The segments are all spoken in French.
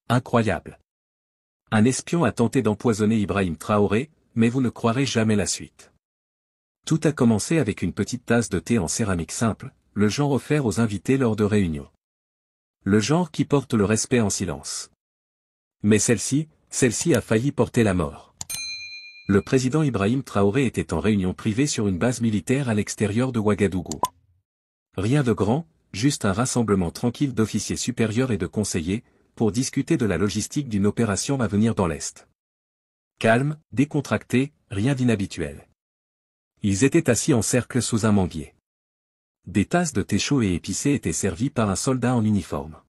Incroyable. Un espion a tenté d'empoisonner Ibrahim Traoré, mais vous ne croirez jamais la suite. Tout a commencé avec une petite tasse de thé en céramique simple, le genre offert aux invités lors de réunions. Le genre qui porte le respect en silence. Mais celle-ci a failli porter la mort. Le président Ibrahim Traoré était en réunion privée sur une base militaire à l'extérieur de Ouagadougou. Rien de grand, juste un rassemblement tranquille d'officiers supérieurs et de conseillers, pour discuter de la logistique d'une opération à venir dans l'Est. Calme, décontracté, rien d'inhabituel. Ils étaient assis en cercle sous un manguier. Des tasses de thé chaud et épicé étaient servies par un soldat en uniforme.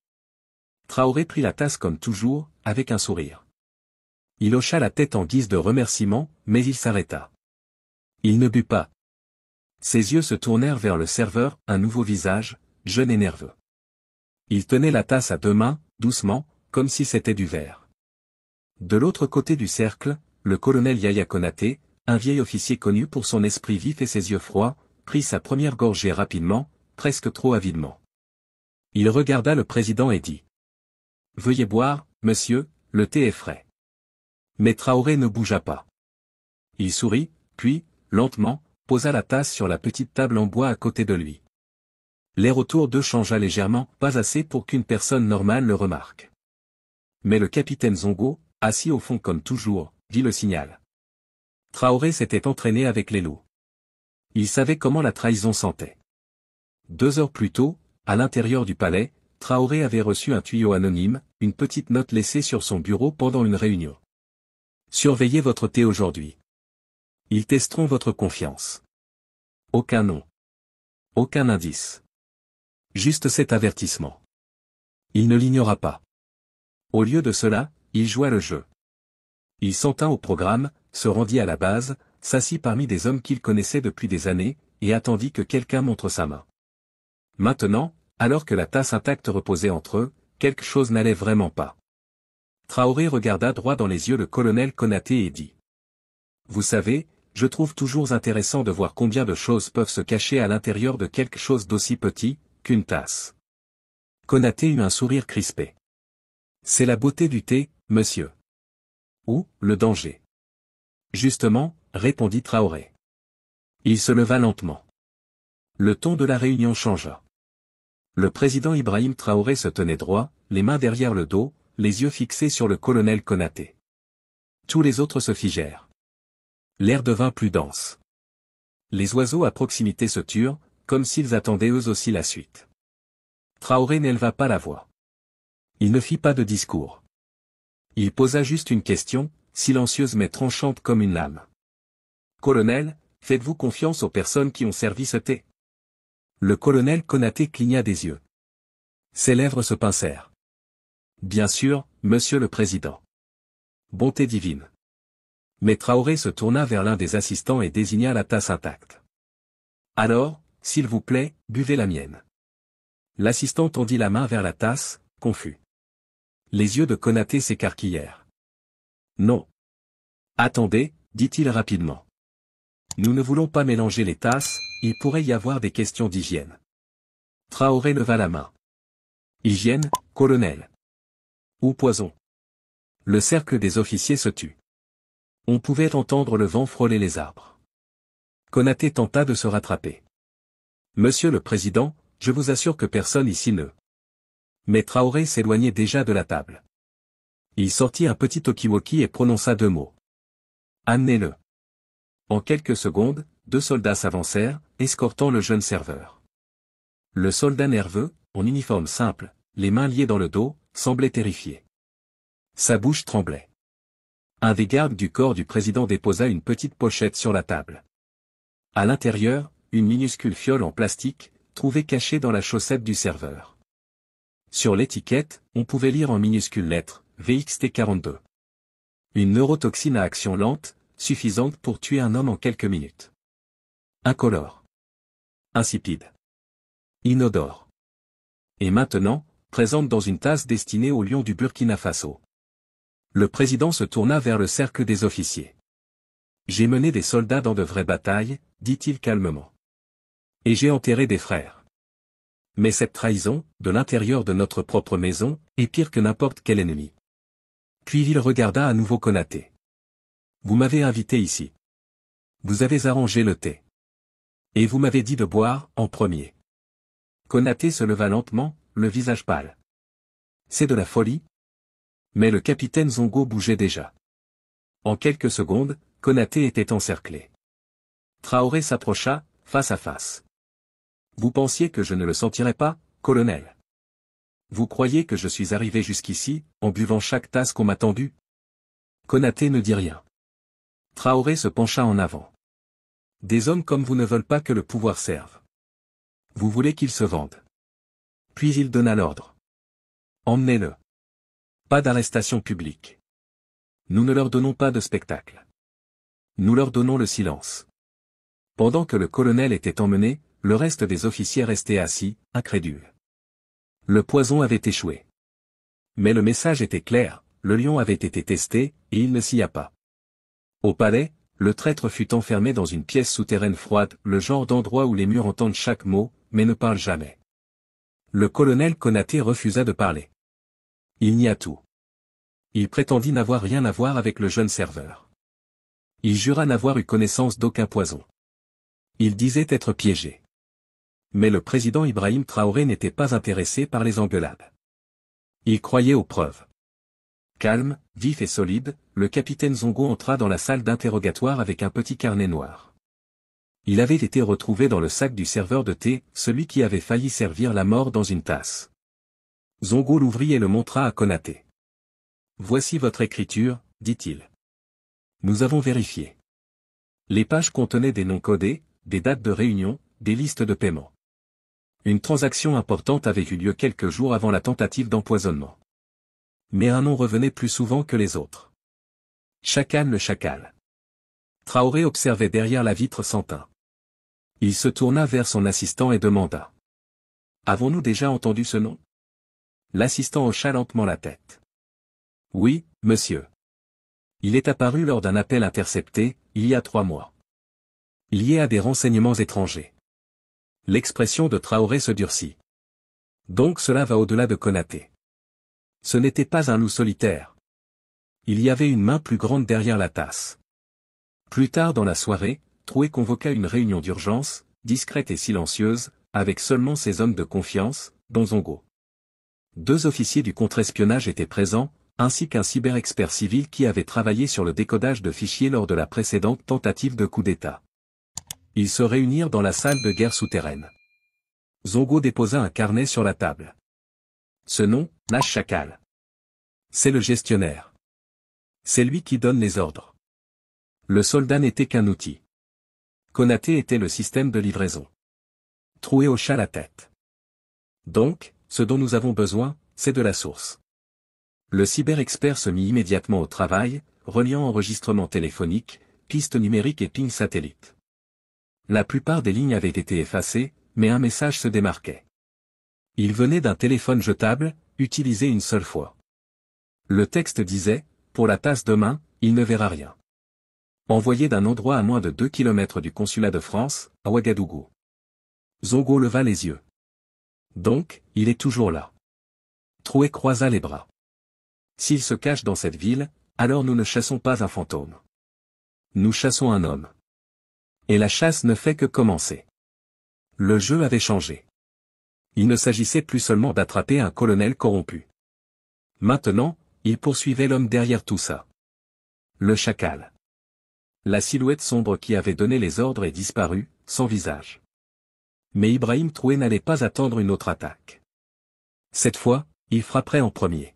Traoré prit la tasse comme toujours, avec un sourire. Il hocha la tête en guise de remerciement, mais il s'arrêta. Il ne but pas. Ses yeux se tournèrent vers le serveur, un nouveau visage, jeune et nerveux. Il tenait la tasse à deux mains, doucement, comme si c'était du verre. De l'autre côté du cercle, le colonel Yaya Konaté, un vieil officier connu pour son esprit vif et ses yeux froids, prit sa première gorgée rapidement, presque trop avidement. Il regarda le président et dit : « Veuillez boire, monsieur, le thé est frais. » Mais Traoré ne bougea pas. Il sourit, puis, lentement, posa la tasse sur la petite table en bois à côté de lui. L'air autour d'eux changea légèrement, pas assez pour qu'une personne normale le remarque. Mais le capitaine Zongo, assis au fond comme toujours, vit le signal. Traoré s'était entraîné avec les loups. Il savait comment la trahison sentait. 2 heures plus tôt, à l'intérieur du palais, Traoré avait reçu un tuyau anonyme, une petite note laissée sur son bureau pendant une réunion. Surveillez votre thé aujourd'hui. Ils testeront votre confiance. Aucun nom. Aucun indice. Juste cet avertissement. Il ne l'ignora pas. Au lieu de cela, il joua le jeu. Il s'en tint au programme, se rendit à la base, s'assit parmi des hommes qu'il connaissait depuis des années, et attendit que quelqu'un montre sa main. Maintenant, alors que la tasse intacte reposait entre eux, quelque chose n'allait vraiment pas. Traoré regarda droit dans les yeux le colonel Konaté et dit : « Vous savez, je trouve toujours intéressant de voir combien de choses peuvent se cacher à l'intérieur de quelque chose d'aussi petit qu'une tasse. » Konaté eut un sourire crispé. « C'est la beauté du thé, monsieur. » Ou, le danger. Justement, répondit Traoré. Il se leva lentement. Le ton de la réunion changea. Le président Ibrahim Traoré se tenait droit, les mains derrière le dos, les yeux fixés sur le colonel Konaté. Tous les autres se figèrent. L'air devint plus dense. Les oiseaux à proximité se turent, comme s'ils attendaient eux aussi la suite. Traoré n'éleva pas la voix. Il ne fit pas de discours. Il posa juste une question, silencieuse mais tranchante comme une lame. « Colonel, faites-vous confiance aux personnes qui ont servi ce thé ?» Le colonel Konaté cligna des yeux. Ses lèvres se pincèrent. « Bien sûr, monsieur le président. » Bonté divine. Mais Traoré se tourna vers l'un des assistants et désigna la tasse intacte. « Alors, s'il vous plaît, buvez la mienne. » L'assistant tendit la main vers la tasse, confus. Les yeux de Konaté s'écarquillèrent. « Non. » « Attendez, dit-il rapidement. Nous ne voulons pas mélanger les tasses, il pourrait y avoir des questions d'hygiène. Traoré leva la main. Hygiène, colonel. Ou poison. Le cercle des officiers se tut. On pouvait entendre le vent frôler les arbres. Konaté tenta de se rattraper. Monsieur le président, je vous assure que personne ici ne. Mais Traoré s'éloignait déjà de la table. Il sortit un petit talkie-walkie et prononça 2 mots. Amenez-le. En quelques secondes, 2 soldats s'avancèrent, escortant le jeune serveur. Le soldat nerveux, en uniforme simple, les mains liées dans le dos, semblait terrifié. Sa bouche tremblait. Un des gardes du corps du président déposa une petite pochette sur la table. À l'intérieur, une minuscule fiole en plastique, trouvée cachée dans la chaussette du serveur. Sur l'étiquette, on pouvait lire en minuscules lettres, VXT42. Une neurotoxine à action lente, suffisante pour tuer un homme en quelques minutes. Incolore. Insipide. Inodore. Et maintenant, présente dans une tasse destinée au lion du Burkina Faso. Le président se tourna vers le cercle des officiers. J'ai mené des soldats dans de vraies batailles, dit-il calmement. Et j'ai enterré des frères. Mais cette trahison, de l'intérieur de notre propre maison, est pire que n'importe quel ennemi. Puis il regarda à nouveau Konaté. Vous m'avez invité ici. Vous avez arrangé le thé. Et vous m'avez dit de boire, en premier. Konaté se leva lentement, le visage pâle. C'est de la folie? Mais le capitaine Zongo bougeait déjà. En quelques secondes, Konaté était encerclé. Traoré s'approcha, face à face. Vous pensiez que je ne le sentirais pas, colonel? Vous croyez que je suis arrivé jusqu'ici, en buvant chaque tasse qu'on m'a tendue? Konaté ne dit rien. Traoré se pencha en avant. Des hommes comme vous ne veulent pas que le pouvoir serve. Vous voulez qu'ils se vendent. Puis il donna l'ordre. Emmenez-le. Pas d'arrestation publique. Nous ne leur donnons pas de spectacle. Nous leur donnons le silence. Pendant que le colonel était emmené, le reste des officiers restait assis, incrédules. Le poison avait échoué. Mais le message était clair, le lion avait été testé, et il ne s'y a pas. Au palais, le traître fut enfermé dans une pièce souterraine froide, le genre d'endroit où les murs entendent chaque mot, mais ne parlent jamais. Le colonel Konaté refusa de parler. Il nia tout. Il prétendit n'avoir rien à voir avec le jeune serveur. Il jura n'avoir eu connaissance d'aucun poison. Il disait être piégé. Mais le président Ibrahim Traoré n'était pas intéressé par les engueulades. Il croyait aux preuves. Calme, vif et solide, le capitaine Zongo entra dans la salle d'interrogatoire avec un petit carnet noir. Il avait été retrouvé dans le sac du serveur de thé, celui qui avait failli servir la mort dans une tasse. Zongo l'ouvrit et le montra à Konaté. Voici votre écriture, dit-il. Nous avons vérifié. Les pages contenaient des noms codés, des dates de réunion, des listes de paiement. Une transaction importante avait eu lieu quelques jours avant la tentative d'empoisonnement. Mais un nom revenait plus souvent que les autres. Chacal le chacal. Traoré observait derrière la vitre sans teint. Il se tourna vers son assistant et demanda. Avons-nous déjà entendu ce nom? L'assistant hocha lentement la tête. Oui, monsieur. Il est apparu lors d'un appel intercepté, il y a 3 mois. Lié à des renseignements étrangers. L'expression de Traoré se durcit. Donc cela va au-delà de Konaté. Ce n'était pas un loup solitaire. Il y avait une main plus grande derrière la tasse. Plus tard dans la soirée, Traoré convoqua une réunion d'urgence, discrète et silencieuse, avec seulement ses hommes de confiance, dont Zongo. 2 officiers du contre-espionnage étaient présents, ainsi qu'un cyber-expert civil qui avait travaillé sur le décodage de fichiers lors de la précédente tentative de coup d'État. Ils se réunirent dans la salle de guerre souterraine. Zongo déposa un carnet sur la table. Ce nom, Nash Chacal. C'est le gestionnaire. C'est lui qui donne les ordres. Le soldat n'était qu'un outil. Konaté était le système de livraison. Traoré hocha la tête. Donc, ce dont nous avons besoin, c'est de la source. Le cyber-expert se mit immédiatement au travail, reliant enregistrement téléphonique, pistes numériques et ping satellite. La plupart des lignes avaient été effacées, mais un message se démarquait. Il venait d'un téléphone jetable, utilisé une seule fois. Le texte disait, pour la tasse demain, il ne verra rien. Envoyé d'un endroit à moins de 2 km du consulat de France, à Ouagadougou. Zongo leva les yeux. Donc, il est toujours là. Traoré croisa les bras. S'il se cache dans cette ville, alors nous ne chassons pas un fantôme. Nous chassons un homme. Et la chasse ne fait que commencer. Le jeu avait changé. Il ne s'agissait plus seulement d'attraper un colonel corrompu. Maintenant, il poursuivait l'homme derrière tout ça. Le chacal. La silhouette sombre qui avait donné les ordres est disparue, sans visage. Mais Ibrahim Traoré n'allait pas attendre une autre attaque. Cette fois, il frapperait en premier.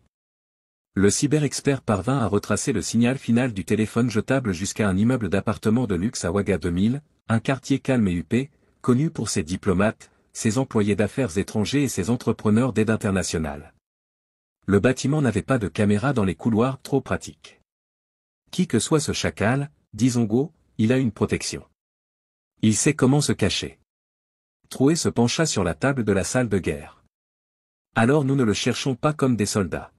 Le cyber-expert parvint à retracer le signal final du téléphone jetable jusqu'à un immeuble d'appartements de luxe à Ouaga 2000, un quartier calme et huppé, connu pour ses diplomates, ses employés d'affaires étrangers et ses entrepreneurs d'aide internationale. Le bâtiment n'avait pas de caméra dans les couloirs trop pratiques. Qui que soit ce chacal, dit Zongo, il a une protection. Il sait comment se cacher. Traoré se pencha sur la table de la salle de guerre. Alors nous ne le cherchons pas comme des soldats.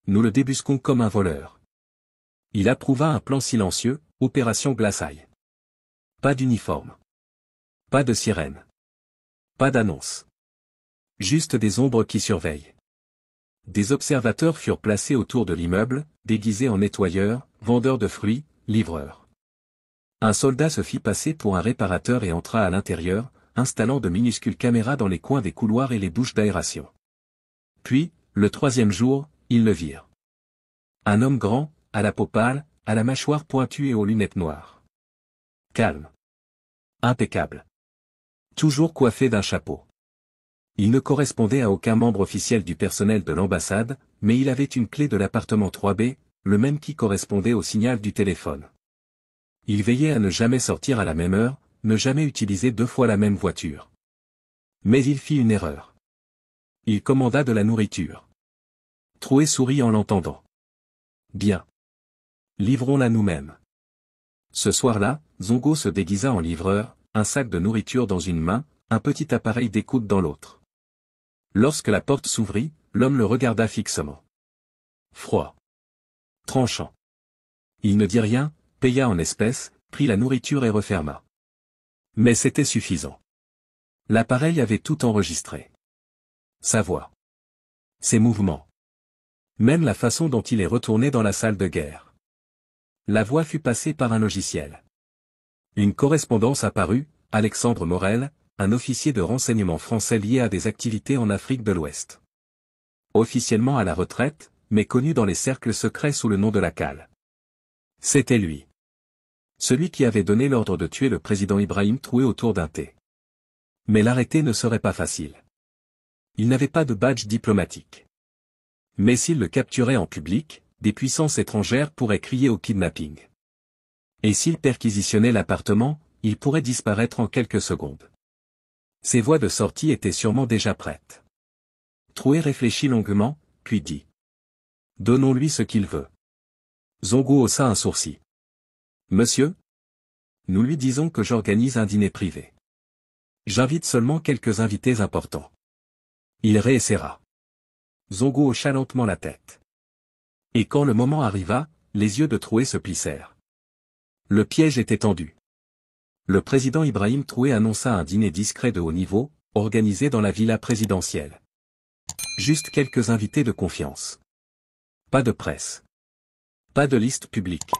Nous le débusquons comme un voleur. Il approuva un plan silencieux, opération Glaçaille. Pas d'uniforme. Pas de sirène. Pas d'annonce. Juste des ombres qui surveillent. Des observateurs furent placés autour de l'immeuble, déguisés en nettoyeurs, vendeurs de fruits, livreurs. Un soldat se fit passer pour un réparateur et entra à l'intérieur, installant de minuscules caméras dans les coins des couloirs et les bouches d'aération. Puis, le troisième jour, ils le virent. Un homme grand, à la peau pâle, à la mâchoire pointue et aux lunettes noires. Calme. Impeccable. Toujours coiffé d'un chapeau. Il ne correspondait à aucun membre officiel du personnel de l'ambassade, mais il avait une clé de l'appartement 3B, le même qui correspondait au signal du téléphone. Il veillait à ne jamais sortir à la même heure, ne jamais utiliser deux fois la même voiture. Mais il fit une erreur. Il commanda de la nourriture. Troué sourit en l'entendant. Bien. Livrons-la nous-mêmes. Ce soir-là, Zongo se déguisa en livreur, un sac de nourriture dans une main, un petit appareil d'écoute dans l'autre. Lorsque la porte s'ouvrit, l'homme le regarda fixement. Froid. Tranchant. Il ne dit rien, paya en espèces, prit la nourriture et referma. Mais c'était suffisant. L'appareil avait tout enregistré. Sa voix. Ses mouvements. Même la façon dont il est retourné dans la salle de guerre. La voix fut passée par un logiciel. Une correspondance apparut, Alexandre Morel, un officier de renseignement français lié à des activités en Afrique de l'Ouest. Officiellement à la retraite, mais connu dans les cercles secrets sous le nom de la Cale. C'était lui. Celui qui avait donné l'ordre de tuer le président Ibrahim Traoré autour d'un thé. Mais l'arrêter ne serait pas facile. Il n'avait pas de badge diplomatique. Mais s'il le capturait en public, des puissances étrangères pourraient crier au kidnapping. Et s'il perquisitionnait l'appartement, il pourrait disparaître en quelques secondes. Ses voies de sortie étaient sûrement déjà prêtes. Traoré réfléchit longuement, puis dit. Donnons-lui ce qu'il veut. Zongo haussa un sourcil. Monsieur? Nous lui disons que j'organise un dîner privé. J'invite seulement quelques invités importants. Il réessayera. Zongo hocha lentement la tête. Et quand le moment arriva, les yeux de Traoré se plissèrent. Le piège était tendu. Le président Ibrahim Traoré annonça un dîner discret de haut niveau, organisé dans la villa présidentielle. Juste quelques invités de confiance. Pas de presse. Pas de liste publique.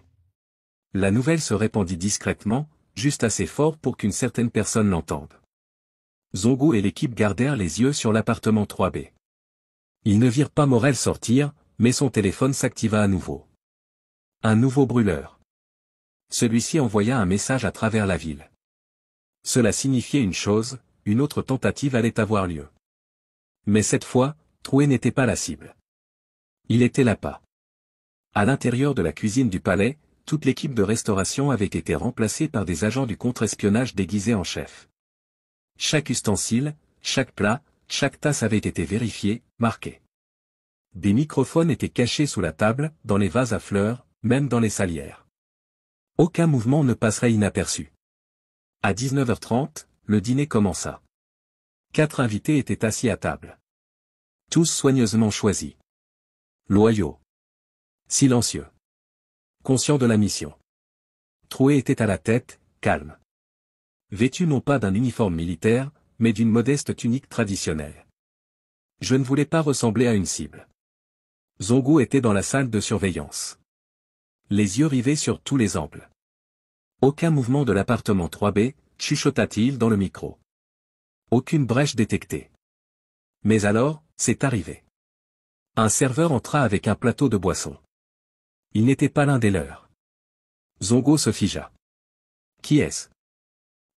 La nouvelle se répandit discrètement, juste assez fort pour qu'une certaine personne l'entende. Zongo et l'équipe gardèrent les yeux sur l'appartement 3B. Ils ne virent pas Morel sortir, mais son téléphone s'activa à nouveau. Un nouveau brûleur. Celui-ci envoya un message à travers la ville. Cela signifiait une chose, une autre tentative allait avoir lieu. Mais cette fois, Traoré n'était pas la cible. Il était l'appât. À l'intérieur de la cuisine du palais, toute l'équipe de restauration avait été remplacée par des agents du contre-espionnage déguisés en chef. Chaque ustensile, chaque plat, chaque tasse avait été vérifié, marqué. Des microphones étaient cachés sous la table, dans les vases à fleurs, même dans les salières. Aucun mouvement ne passerait inaperçu. À 19h30, le dîner commença. 4 invités étaient assis à table. Tous soigneusement choisis. Loyaux. Silencieux. Conscients de la mission. Traoré était à la tête, calme. Vêtu non pas d'un uniforme militaire, mais d'une modeste tunique traditionnelle. Je ne voulais pas ressembler à une cible. Zongo était dans la salle de surveillance. Les yeux rivés sur tous les angles. Aucun mouvement de l'appartement 3B, chuchota-t-il dans le micro. Aucune brèche détectée. Mais alors, c'est arrivé. Un serveur entra avec un plateau de boissons. Il n'était pas l'un des leurs. Zongo se figea. Qui est-ce?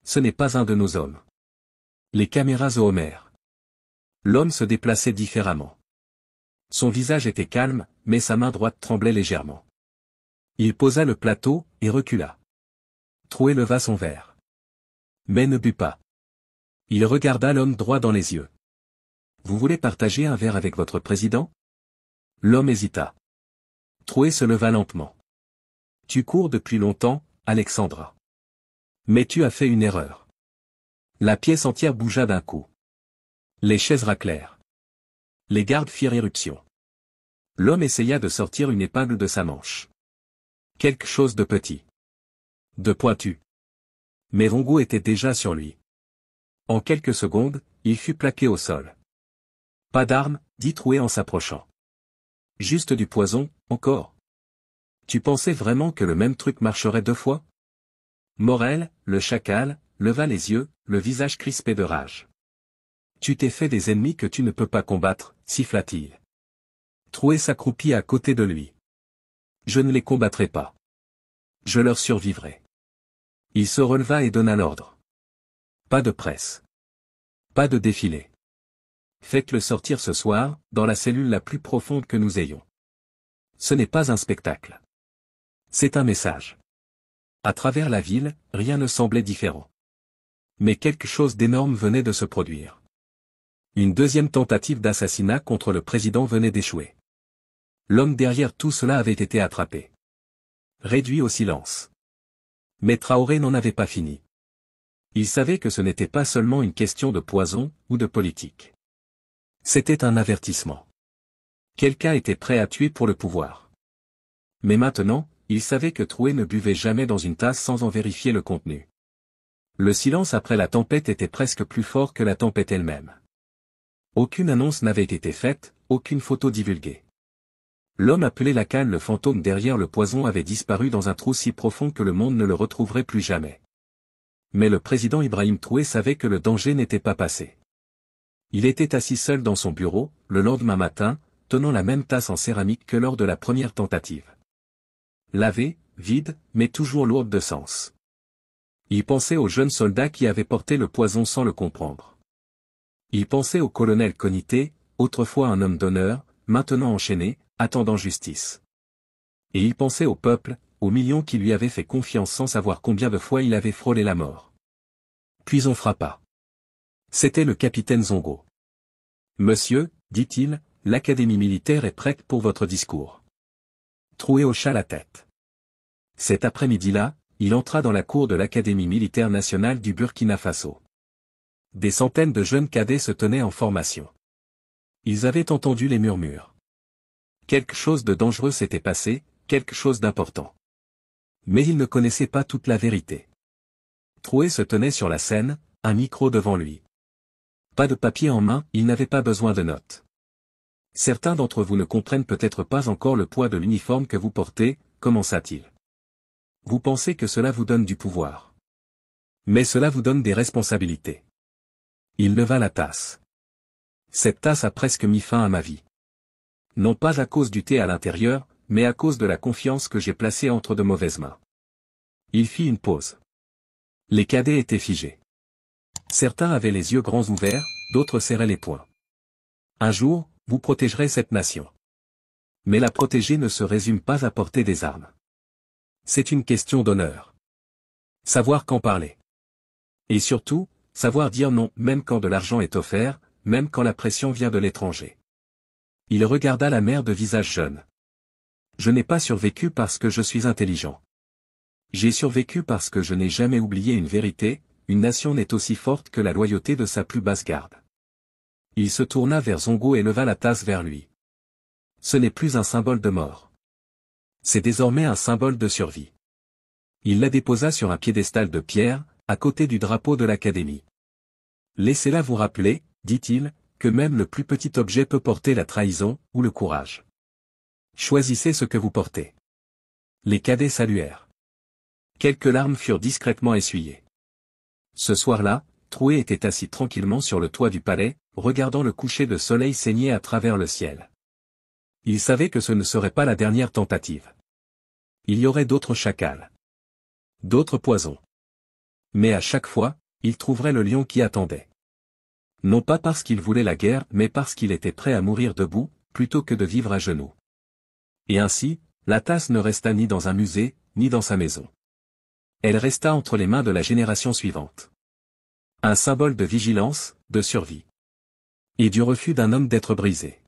Ce n'est pas un de nos hommes. Les caméras au Homer. L'homme se déplaçait différemment. Son visage était calme, mais sa main droite tremblait légèrement. Il posa le plateau, et recula. Traoré leva son verre. Mais ne but pas. Il regarda l'homme droit dans les yeux. Vous voulez partager un verre avec votre président? L'homme hésita. Traoré se leva lentement. Tu cours depuis longtemps, Alexandra. Mais tu as fait une erreur. La pièce entière bougea d'un coup. Les chaises raclèrent. Les gardes firent irruption. L'homme essaya de sortir une épingle de sa manche. Quelque chose de petit. De pointu. Mais Zongo était déjà sur lui. En quelques secondes, il fut plaqué au sol. Pas d'arme, dit Traoré en s'approchant. Juste du poison, encore. Tu pensais vraiment que le même truc marcherait 2 fois? Morel, le chacal, leva les yeux, le visage crispé de rage. Tu t'es fait des ennemis que tu ne peux pas combattre, siffla-t-il. Troué s'accroupit à côté de lui. Je ne les combattrai pas. Je leur survivrai. Il se releva et donna l'ordre. Pas de presse. Pas de défilé. Faites-le sortir ce soir, dans la cellule la plus profonde que nous ayons. Ce n'est pas un spectacle. C'est un message. À travers la ville, rien ne semblait différent. Mais quelque chose d'énorme venait de se produire. Une deuxième tentative d'assassinat contre le président venait d'échouer. L'homme derrière tout cela avait été attrapé. Réduit au silence. Mais Traoré n'en avait pas fini. Il savait que ce n'était pas seulement une question de poison, ou de politique. C'était un avertissement. Quelqu'un était prêt à tuer pour le pouvoir. Mais maintenant, il savait que Troué ne buvait jamais dans une tasse sans en vérifier le contenu. Le silence après la tempête était presque plus fort que la tempête elle-même. Aucune annonce n'avait été faite, aucune photo divulguée. L'homme appelé Lacan, le fantôme derrière le poison, avait disparu dans un trou si profond que le monde ne le retrouverait plus jamais. Mais le président Ibrahim Troué savait que le danger n'était pas passé. Il était assis seul dans son bureau, le lendemain matin, tenant la même tasse en céramique que lors de la première tentative. Lavée, vide, mais toujours lourde de sens. Il pensait au jeune soldat qui avait porté le poison sans le comprendre. Il pensait au colonel Conité, autrefois un homme d'honneur, maintenant enchaîné, attendant justice. Et il pensait au peuple, aux millions qui lui avaient fait confiance sans savoir combien de fois il avait frôlé la mort. Puis on frappa. C'était le capitaine Zongo. Monsieur, dit-il, l'Académie militaire est prête pour votre discours. Troué hocha la tête. Cet après-midi-là, il entra dans la cour de l'Académie militaire nationale du Burkina Faso. Des centaines de jeunes cadets se tenaient en formation. Ils avaient entendu les murmures. Quelque chose de dangereux s'était passé, quelque chose d'important. Mais ils ne connaissaient pas toute la vérité. Troué se tenait sur la scène, un micro devant lui. Pas de papier en main, il n'avait pas besoin de notes. Certains d'entre vous ne comprennent peut-être pas encore le poids de l'uniforme que vous portez, commença-t-il. Vous pensez que cela vous donne du pouvoir. Mais cela vous donne des responsabilités. Il leva la tasse. Cette tasse a presque mis fin à ma vie. Non pas à cause du thé à l'intérieur, mais à cause de la confiance que j'ai placée entre de mauvaises mains. Il fit une pause. Les cadets étaient figés. Certains avaient les yeux grands ouverts, d'autres serraient les poings. Un jour, vous protégerez cette nation. Mais la protéger ne se résume pas à porter des armes. C'est une question d'honneur. Savoir quand parler. Et surtout, savoir dire non, même quand de l'argent est offert, même quand la pression vient de l'étranger. Il regarda la mère de visage jeune. Je n'ai pas survécu parce que je suis intelligent. J'ai survécu parce que je n'ai jamais oublié une vérité, une nation n'est aussi forte que la loyauté de sa plus basse garde. Il se tourna vers Zongo et leva la tasse vers lui. Ce n'est plus un symbole de mort. C'est désormais un symbole de survie. Il la déposa sur un piédestal de pierre, à côté du drapeau de l'Académie. Laissez-la vous rappeler, dit-il, que même le plus petit objet peut porter la trahison, ou le courage. Choisissez ce que vous portez. Les cadets saluèrent. Quelques larmes furent discrètement essuyées. Ce soir-là, Troué était assis tranquillement sur le toit du palais, regardant le coucher de soleil saigner à travers le ciel. Il savait que ce ne serait pas la dernière tentative. Il y aurait d'autres chacals. D'autres poisons. Mais à chaque fois, il trouverait le lion qui attendait. Non pas parce qu'il voulait la guerre, mais parce qu'il était prêt à mourir debout, plutôt que de vivre à genoux. Et ainsi, la tasse ne resta ni dans un musée, ni dans sa maison. Elle resta entre les mains de la génération suivante. Un symbole de vigilance, de survie. Et du refus d'un homme d'être brisé.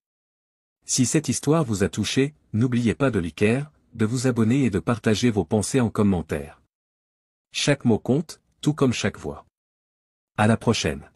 Si cette histoire vous a touché, n'oubliez pas de liker, de vous abonner et de partager vos pensées en commentaire. Chaque mot compte, tout comme chaque voix. À la prochaine.